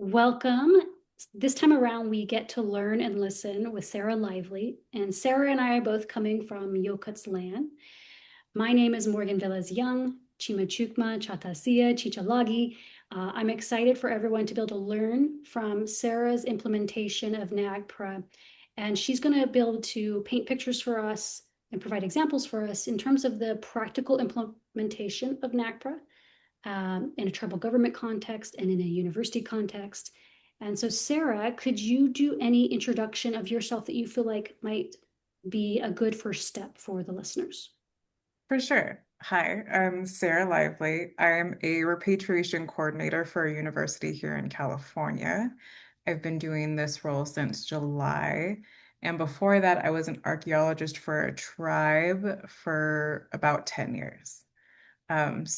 Welcome. This time around, we get to learn and listen with Sara Lively. And Sara and I are both coming from Yokuts land. My name is Morgan Vélez Young, Chimachukma, Chatasia, Chichalagi. I'm excited for everyone to be able to learn from Sara's implementation of NAGPRA. And she's going to be able to paint pictures for us and provide examples for us in terms of the practical implementation of NAGPRA in a tribal government context and in a university context. And so, Sara, could you do any introduction of yourself that you feel like might be a good first step for the listeners? For sure. Hi, I'm Sara Lively. I'm a repatriation coordinator for a university here in California. I've been doing this role since July. And before that, I was an archaeologist for a tribe for about 10 years. And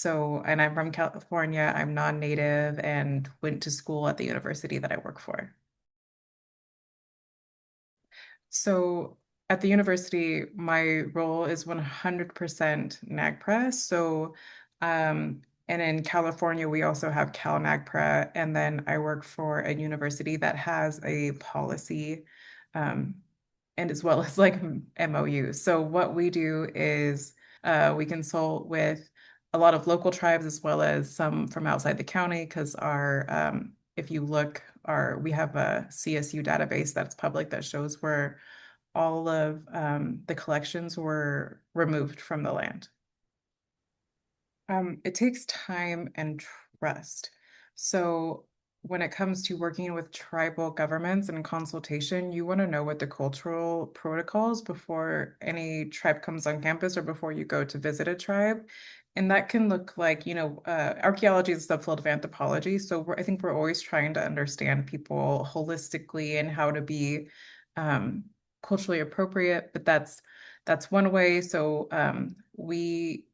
I'm from California. I'm non-native and went to school at the university that I work for. So at the university, my role is 100% NAGPRA. And in California, we also have Cal NAGPRA. And then I work for a university that has a policy, um, and as well as like MOU. So what we do is we consult with a lot of local tribes as well as some from outside the county because if you look, we have a CSU database that's public that shows where all of the collections were removed from the land. It takes time and trust. So when it comes to working with tribal governments and consultation, you want to know what the cultural protocols before any tribe comes on campus or before you go to visit a tribe. And that can look like, archaeology is a subfield of anthropology. So I think we're always trying to understand people holistically and how to be um, culturally appropriate. But that's one way. So we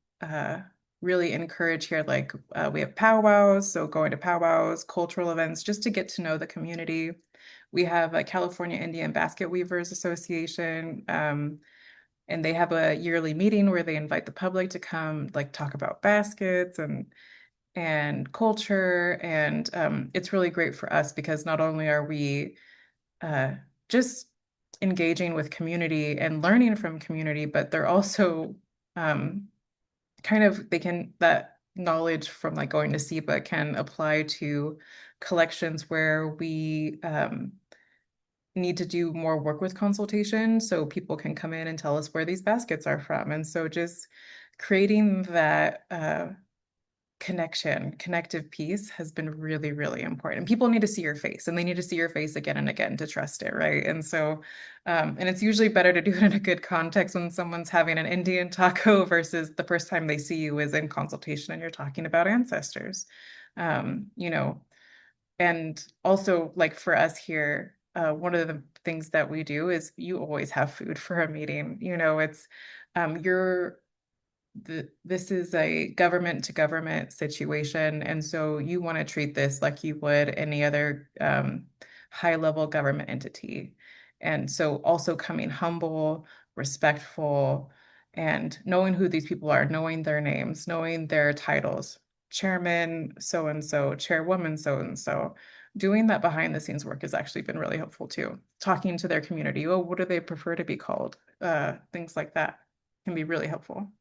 really encourage here, like we have powwows, so going to powwows, cultural events, just to get to know the community. We have a California Indian Basket Weavers Association, and they have a yearly meeting where they invite the public to come, like talk about baskets and culture, and it's really great for us because not only are we uh, just engaging with community and learning from community, but they're also um, they can that knowledge from like going to SIBA can apply to collections where we need to do more work with consultation so people can come in and tell us where these baskets are from. And so just creating that connective piece has been really, really important. People need to see your face and they need to see your face again and again to trust it, right? And it's usually better to do it in a good context when someone's having an Indian taco versus the first time they see you is in consultation and you're talking about ancestors. Um, you know, and also like for us here, one of the things that we do is you always have food for a meeting. You're this is a government to government situation, and so you want to treat this like you would any other high level government entity. And so also coming humble, respectful, and knowing who these people are, knowing their names, knowing their titles, chairman so and so, chairwoman so and so. Doing that behind the scenes work has actually been really helpful too. Talking to their community, oh, what do they prefer to be called? Things like that can be really helpful.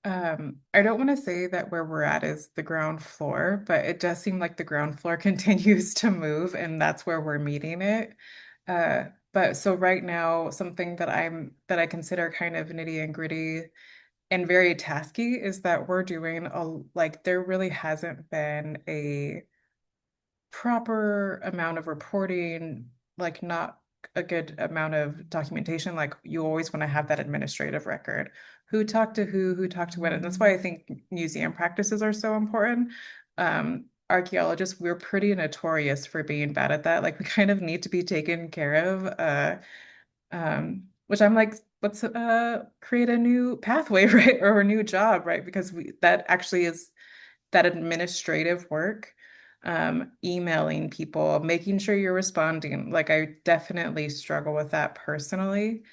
I don't want to say that where we're at is the ground floor, but it does seem like the ground floor continues to move, and that's where we're meeting it. But so right now, something that I consider kind of nitty and gritty and very tasky is that we're doing like there really hasn't been a proper amount of reporting, like not a good amount of documentation. Like you always want to have that administrative record. Who talked to who talked to when. And that's why I think museum practices are so important. Archaeologists, we're pretty notorious for being bad at that. Like we kind of need to be taken care of. Which I'm like, let's create a new pathway, right? Or a new job, right? Because that actually is that administrative work, emailing people, making sure you're responding. Like I definitely struggle with that personally.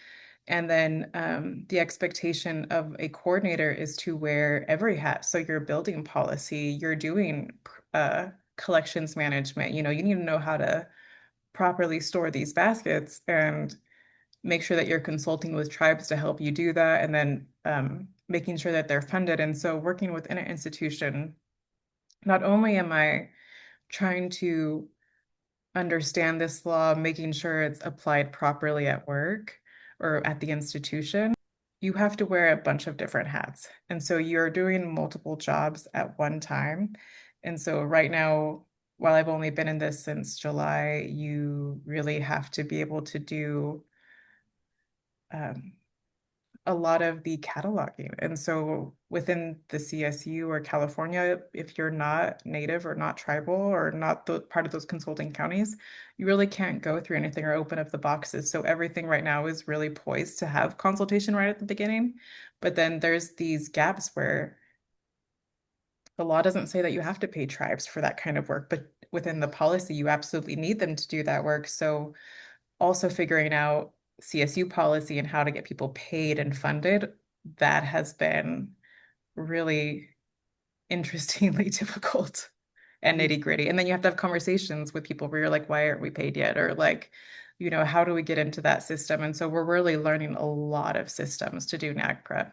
And then the expectation of a coordinator is to wear every hat. So you're building policy, you're doing collections management. You need to know how to properly store these baskets and make sure that you're consulting with tribes to help you do that, and then making sure that they're funded. And so working within an institution, not only am I trying to understand this law, making sure it's applied properly at work or at the institution, you have to wear a bunch of different hats. And so you're doing multiple jobs at one time. And so right now, while I've only been in this since July, you really have to be able to do um, a lot of the cataloging. And so within the CSU or California, if you're not native or not tribal or not the part of those consulting counties, you really can't go through anything or open up the boxes. So everything right now is really poised to have consultation right at the beginning. But then there's these gaps where the law doesn't say that you have to pay tribes for that kind of work, but within the policy, you absolutely need them to do that work. So also figuring out CSU policy and how to get people paid and funded, that has been really interestingly difficult and nitty gritty. And then you have to have conversations with people where you're like, why aren't we paid yet? Or like, how do we get into that system? And so we're really learning a lot of systems to do NAGPRA.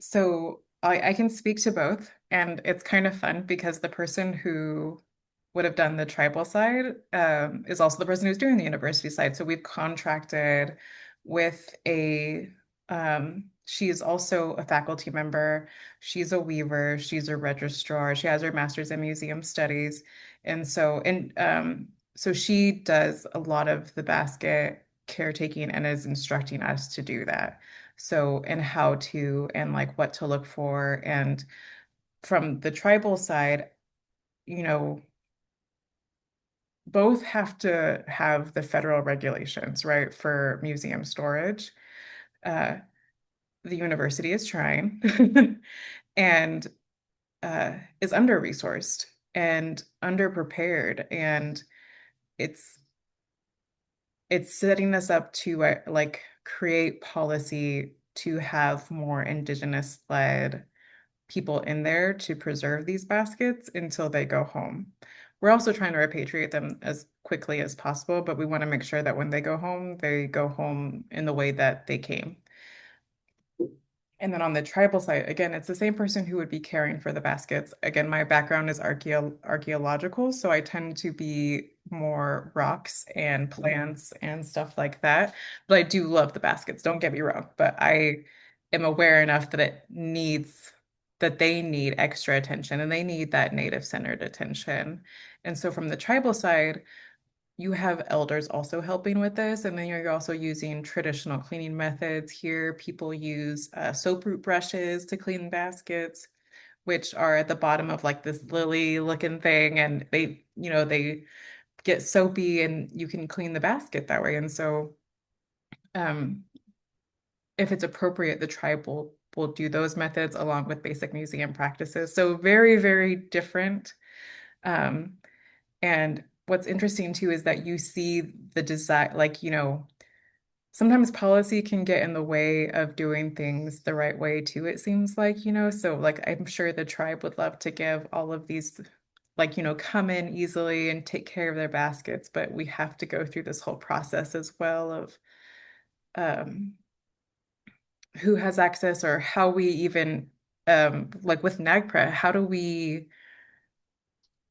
So I can speak to both, and it's kind of fun because the person who would have done the tribal side is also the person who's doing the university side. So we've contracted with she's also a faculty member. She's a weaver. She's a registrar. She has her master's in museum studies. And so she does a lot of the basket caretaking and is instructing us to do that. So, and how to, and like what to look for. And from the tribal side, you know, both have to have the federal regulations, right, for museum storage. Uh, the university is trying and is under-resourced and underprepared, and it's it's setting us up to like create policy to have more indigenous-led people in there to preserve these baskets until they go home. We're also trying to repatriate them as quickly as possible, but we want to make sure that when they go home in the way that they came. And then on the tribal side, again, it's the same person who would be caring for the baskets. Again, my background is archaeological, so I tend to be more rocks and plants and stuff like that. But I do love the baskets, don't get me wrong. But I am aware enough that they need extra attention and they need that native-centered attention. And so from the tribal side, you have elders also helping with this, and then you're also using traditional cleaning methods here. People use soap root brushes to clean baskets, which are at the bottom of like this lily looking thing, and they get soapy, and you can clean the basket that way. And so, um, if it's appropriate, the tribe will do those methods along with basic museum practices. So very, very different. Um, And what's interesting too is that you see the design, like, sometimes policy can get in the way of doing things the right way too, it seems like. So like I'm sure the tribe would love to give all of these like, come in easily and take care of their baskets, but we have to go through this whole process as well of um who has access, or how we even like with NAGPRA, how do we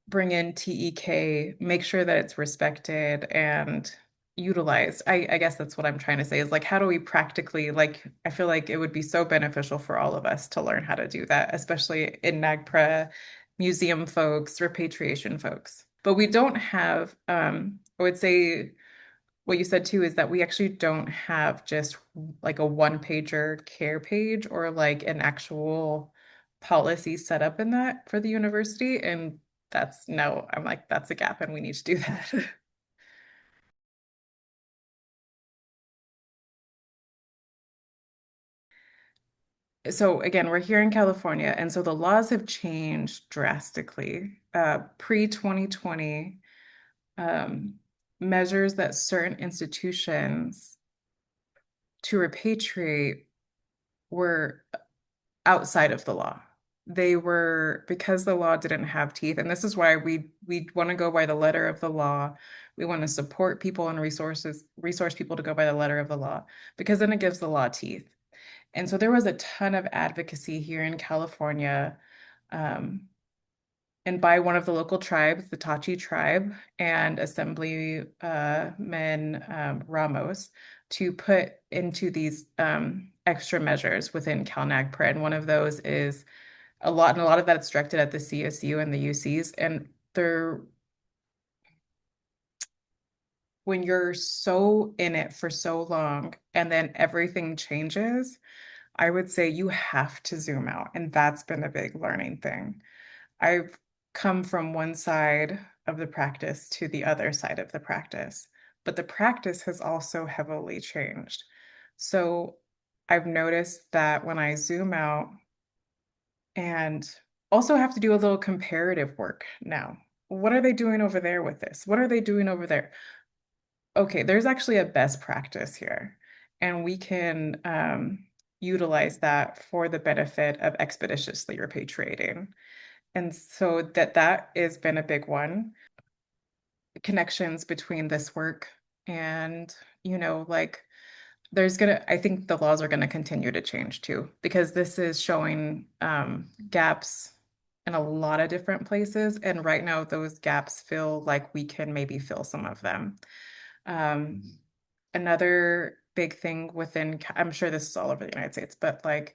bring in TEK, make sure that it's respected and utilized. I guess that's what I'm trying to say is like, how do we practically, like, I feel like it would be so beneficial for all of us to learn how to do that, especially in NAGPRA, museum folks, repatriation folks. But we don't have, I would say what you said too is that we actually don't have just like a one pager care page or like an actual policy set up in that for the university. And that's no, I'm like, that's a gap and we need to do that. So again, we're here in California, and so the laws have changed drastically. Pre-2020, um, measures that certain institutions to repatriate were outside of the law. They were because the law didn't have teeth, and this is why we want to go by the letter of the law. We want to support people and resource people to go by the letter of the law because then it gives the law teeth. And so there was a ton of advocacy here in California, um, and by one of the local tribes, the Tachi tribe, and Assemblyman Ramos, to put into these extra measures within CalNAGPRA. And one of those is and a lot of that's directed at the CSU and the UCs. And they're when you're so in it for so long and then everything changes, I would say you have to zoom out. And that's been a big learning thing. I've come from one side of the practice to the other side of the practice, but the practice has also heavily changed. So I've noticed that when I zoom out and also have to do a little comparative work now. What are they doing over there with this? What are they doing over there? Okay, there's actually a best practice here, and we can utilize that for the benefit of expeditiously repatriating. And so that has been a big one. Connections between this work and, like I think the laws are gonna continue to change too, because this is showing gaps in a lot of different places. And right now those gaps feel like we can maybe fill some of them. Um, Another big thing I'm sure this is all over the United States, but like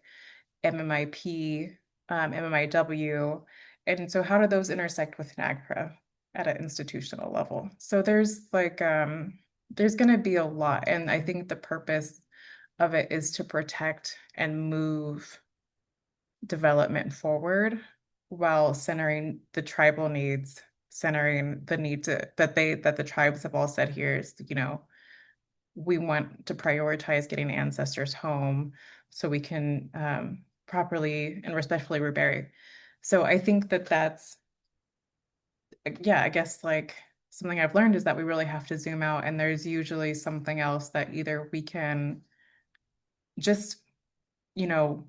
MMIP, MMIW. And so how do those intersect with NAGPRA at an institutional level? So there's going to be a lot. And I think the purpose of it is to protect and move development forward while centering the tribal needs, centering the need that the tribes have all said here is, we want to prioritize getting ancestors home so we can properly and respectfully rebury. So I think that's, yeah, I guess like something I've learned is that we really have to zoom out, and there's usually something else that either we can just,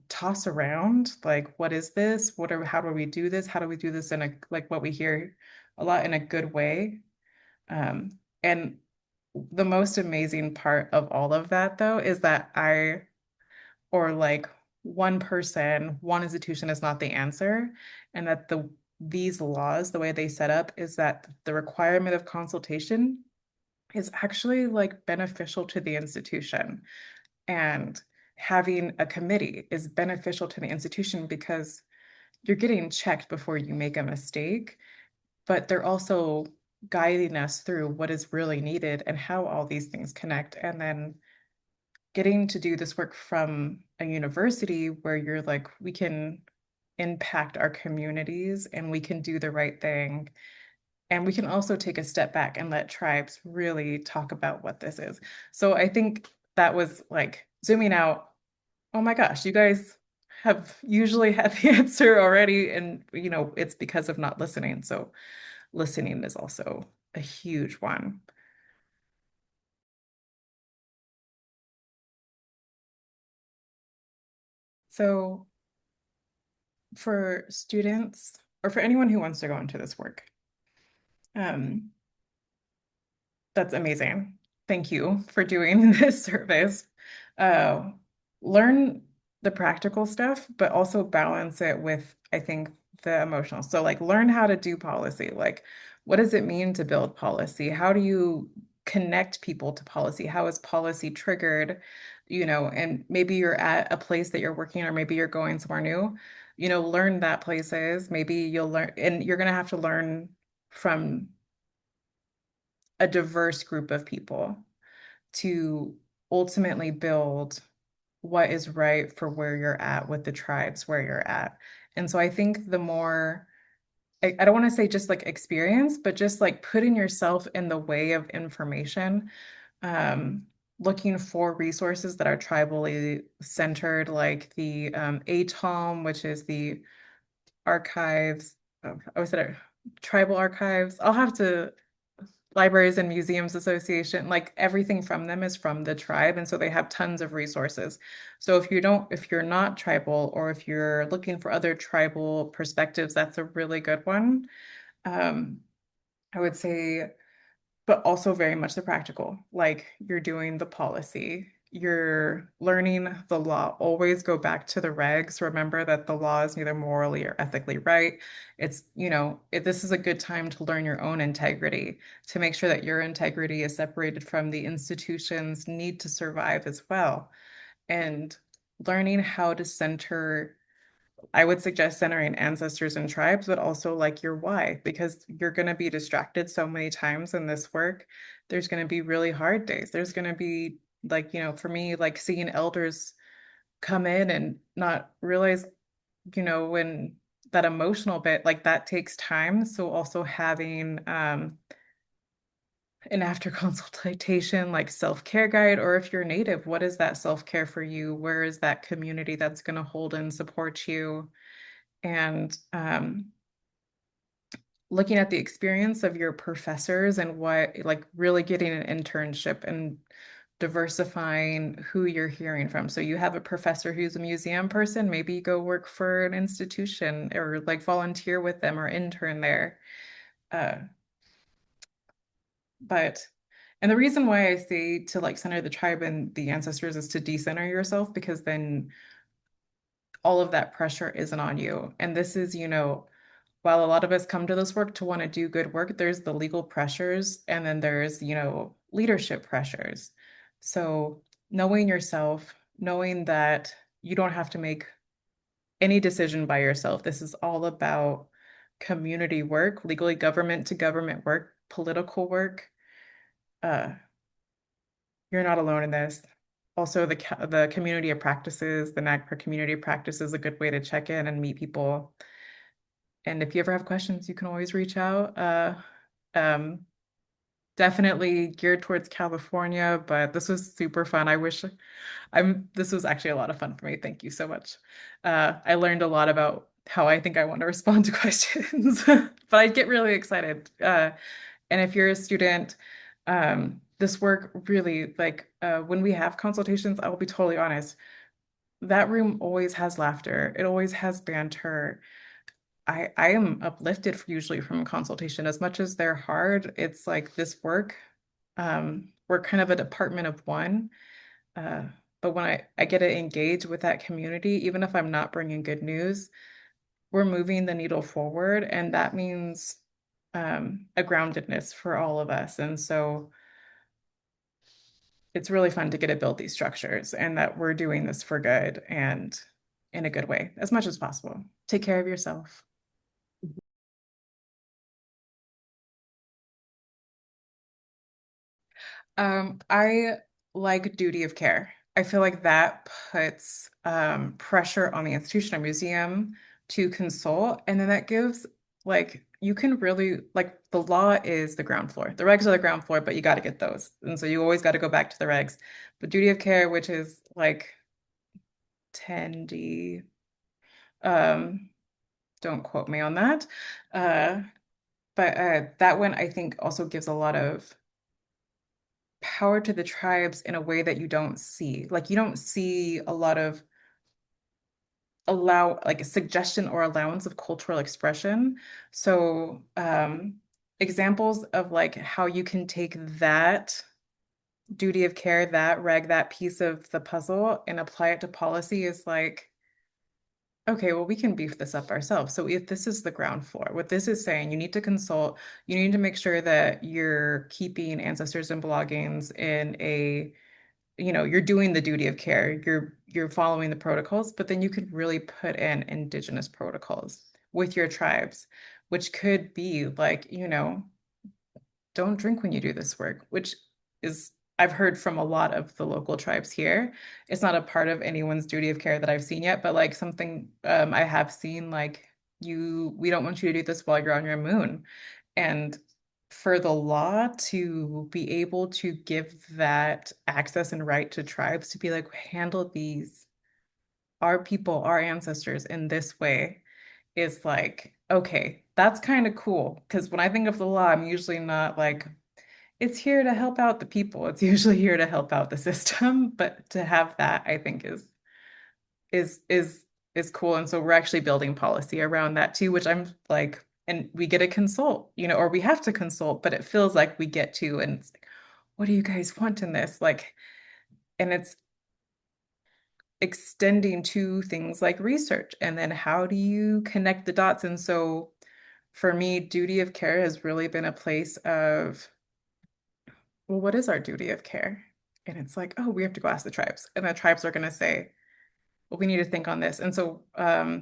toss around, like, what is this? How do we do this? How do we do this in like what we hear a lot in a good way? And the most amazing part of all of that, though, is that or like one person, one institution is not the answer, and that these laws, the way they set up, is that the requirement of consultation is actually like beneficial to the institution. And having a committee is beneficial to the institution because you're getting checked before you make a mistake, but they're also guiding us through what is really needed and how all these things connect. And then getting to do this work from a university where you're like, we can impact our communities and we can do the right thing. And we can also take a step back and let tribes really talk about what this is. So I think that was like zooming out. Oh my gosh, you guys have usually had the answer already. And, it's because of not listening. So listening is also a huge one. So for students or for anyone who wants to go into this work, um, that's amazing. Thank you for doing this service. Uh, Learn the practical stuff, but also balance it with, I think, the emotional. So, like, learn how to do policy. Like, what does it mean to build policy? How do you connect people to policy? How is policy triggered? And maybe you're at a place that you're working, or maybe you're going somewhere new. Learn that place is. Maybe you'll learn, and you're going to have to learn from a diverse group of people to ultimately build what is right for where you're at with the tribes where you're at. And so I think the more, I don't want to say just like experience, but just like putting yourself in the way of information, looking for resources that are tribally centered, like the ATOM, which is the archives. I was at tribal archives. I'll have to Libraries and Museums Association, like everything from them is from the tribe. And so they have tons of resources. So if you're not tribal or if you're looking for other tribal perspectives, that's a really good one. Um, I would say, but also very much the practical. Like you're doing the policy, you're learning the law. Always go back to the regs. Remember that the law is neither morally or ethically right. This is a good time to learn your own integrity, to make sure that your integrity is separated from the institution's need to survive as well. And learning how to center I would suggest centering ancestors and tribes, but also like your why, because you're going to be distracted so many times in this work. There's going to be really hard days. There's going to be for me, like seeing elders come in and not realize, when that emotional bit, like that takes time. So also having an after consultation, like self-care guide, or if you're native, what is that self-care for you? Where is that community that's going to hold and support you? And looking at the experience of your professors and what, like, really getting an internship and diversifying who you're hearing from. So you have a professor who's a museum person, maybe go work for an institution or like volunteer with them or intern there. Uh, but and the reason why I say to like center the tribe and the ancestors is to decenter yourself because then all of that pressure isn't on you. And this is, while a lot of us come to this work to want to do good work, there's the legal pressures and then there's, leadership pressures. So knowing yourself, knowing that you don't have to make any decision by yourself. This is all about community work, legally government to government work, political work. Uh, you're not alone in this. Also, the community of practices, the NAGPRA community of practice is a good way to check in and meet people. And if you ever have questions, you can always reach out. Um, Definitely geared towards California, but this was super fun. This was actually a lot of fun for me. Thank you so much. I learned a lot about how I think I want to respond to questions, but I get really excited. And if you're a student, this work really, when we have consultations, I will be totally honest, that room always has laughter. It always has banter. I am uplifted usually from a consultation. As much as they're hard, it's like this work. We're kind of a department of one. Uh, but when I get to engage with that community, even if I'm not bringing good news, we're moving the needle forward, and that means a groundedness for all of us. And so it's really fun to get to build these structures and that we're doing this for good and in a good way as much as possible. Take care of yourself. I like duty of care. I feel like that puts pressure on the institution or museum to consult, and then that gives you can really like the law is the ground floor. The regs are the ground floor, but you got to get those, and so you always got to go back to the regs. But duty of care, which is like 10D, um, don't quote me on that. Uh, but that one I think also gives a lot of power to the tribes in a way that you don't see. Like you don't see a lot of like a suggestion or allowance of cultural expression. So examples of like how you can take that duty of care, that reg, that piece of the puzzle and apply it to policy is like, okay, well, we can beef this up ourselves. So if this is the ground floor, what this is saying, you need to consult, you need to make sure that you're keeping ancestors and belongings in a you're doing the duty of care, you're following the protocols, but then you could really put in indigenous protocols with your tribes, which could be like, don't drink when you do this work, which is I've heard from a lot of the local tribes here. It's not a part of anyone's duty of care that I've seen yet, but like something I have seen like we don't want you to do this while you're on your moon. And for the law to be able to give that access and right to tribes to be like, handle these, our people, our ancestors in this way is like, okay, that's kind of cool. Because when I think of the law, I'm usually not like it's here to help out the people. It's usually here to help out the system, but to have that, I think is is is cool. And so we're actually building policy around that too, which I'm like, and we get to consult, or we have to consult, but it feels like we get to, and it's like, what do you guys want in this? Like, and it's extending to things like research, and then how do you connect the dots? And so for me, duty of care has really been a place of, well, what is our duty of care? And it's like, oh, we have to go ask the tribes. And the tribes are going to say, well, we need to think on this. And so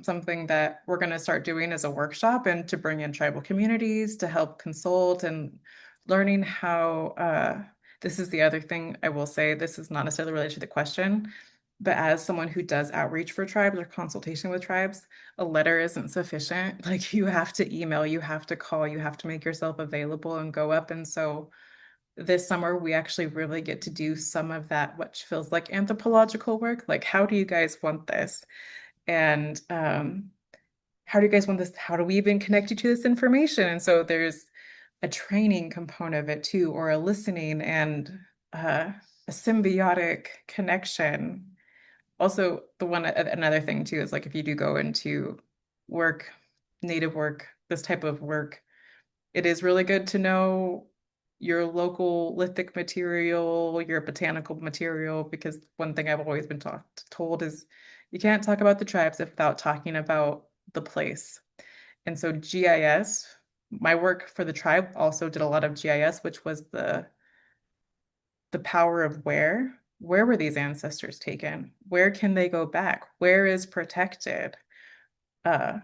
something that we're going to start doing is a workshop and to bring in tribal communities to help consult and learning how, this is the other thing I will say, this is not necessarily related to the question, but as someone who does outreach for tribes or consultation with tribes, a letter isn't sufficient. Like you have to email, you have to call, you have to make yourself available and go up. And so this summer we actually really get to do some of that, which feels like anthropological work. Like, how do you guys want this? And how do you guys want this? How do we even connect you to this information? And so there's a training component of it too, or a listening and a symbiotic connection. Also, another thing too is like if you do go into work, native work, this type of work, it is really good to know your local lithic material, your botanical material, because one thing I've always been told is you can't talk about the tribes without talking about the place. And so GIS, my work for the tribe also did a lot of GIS, which was the power of where were these ancestors taken? Where can they go back? Where is protected? Uh,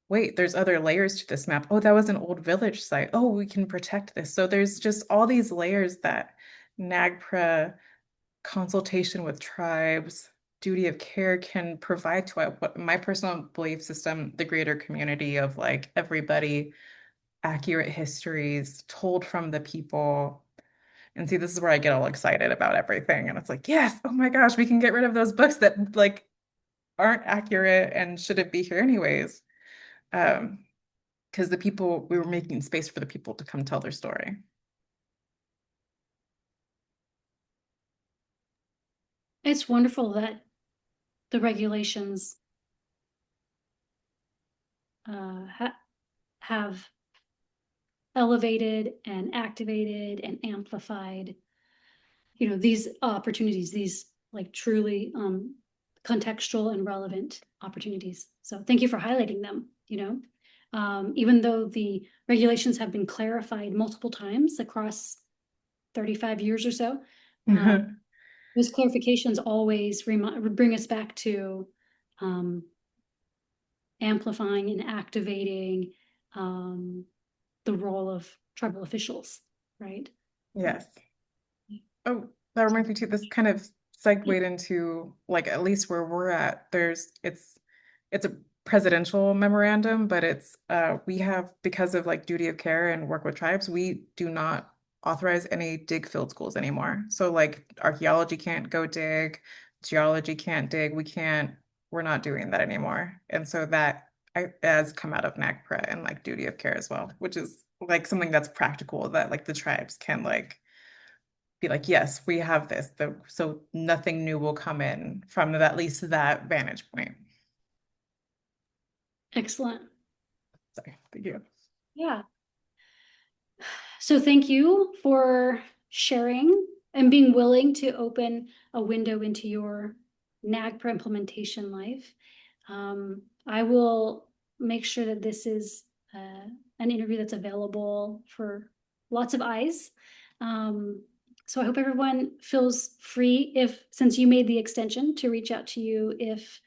Wait, there's other layers to this map. Oh, that was an old village site. Oh, we can protect this. So there's just all these layers that NAGPRA, consultation with tribes, duty of care can provide to what my personal belief system, the greater community of like everybody, accurate histories told from the people. And see, this is where I get all excited about everything. And it's like, yes, oh my gosh, we can get rid of those books that like aren't accurate and shouldn't be here anyways. Um, because the people, we were making space for the people to come tell their story. It's wonderful that the regulations have elevated and activated and amplified, these opportunities, these like truly contextual and relevant opportunities. So thank you for highlighting them. Even though the regulations have been clarified multiple times across 35 years or so, those clarifications always bring us back to amplifying and activating the role of tribal officials, right? Yes. Oh, that reminds me too, this kind of segued into like at least where we're at, it's a presidential memorandum, but it's we have, because of like duty of care and work with tribes, we do not authorize any dig field schools anymore. So like archaeology can't go dig, geology can't dig, we're not doing that anymore. And so that has come out of NAGPRA and like duty of care as well, which is like something that's practical that like the tribes can like be like, yes, we have this. So nothing new will come in from at least that vantage point. Excellent. Sorry, thank you. Yeah. So thank you for sharing and being willing to open a window into your NAGPRA implementation life. I will make sure that this is an interview that's available for lots of eyes. So I hope everyone feels free, since you made the extension, to reach out to you if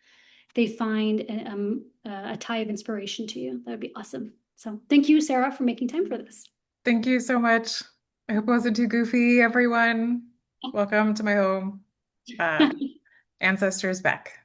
they find a tie of inspiration to you. That would be awesome. So thank you, Sara, for making time for this. Thank you so much. I hope it wasn't too goofy, everyone. Welcome to my home. Uh, Ancestors back.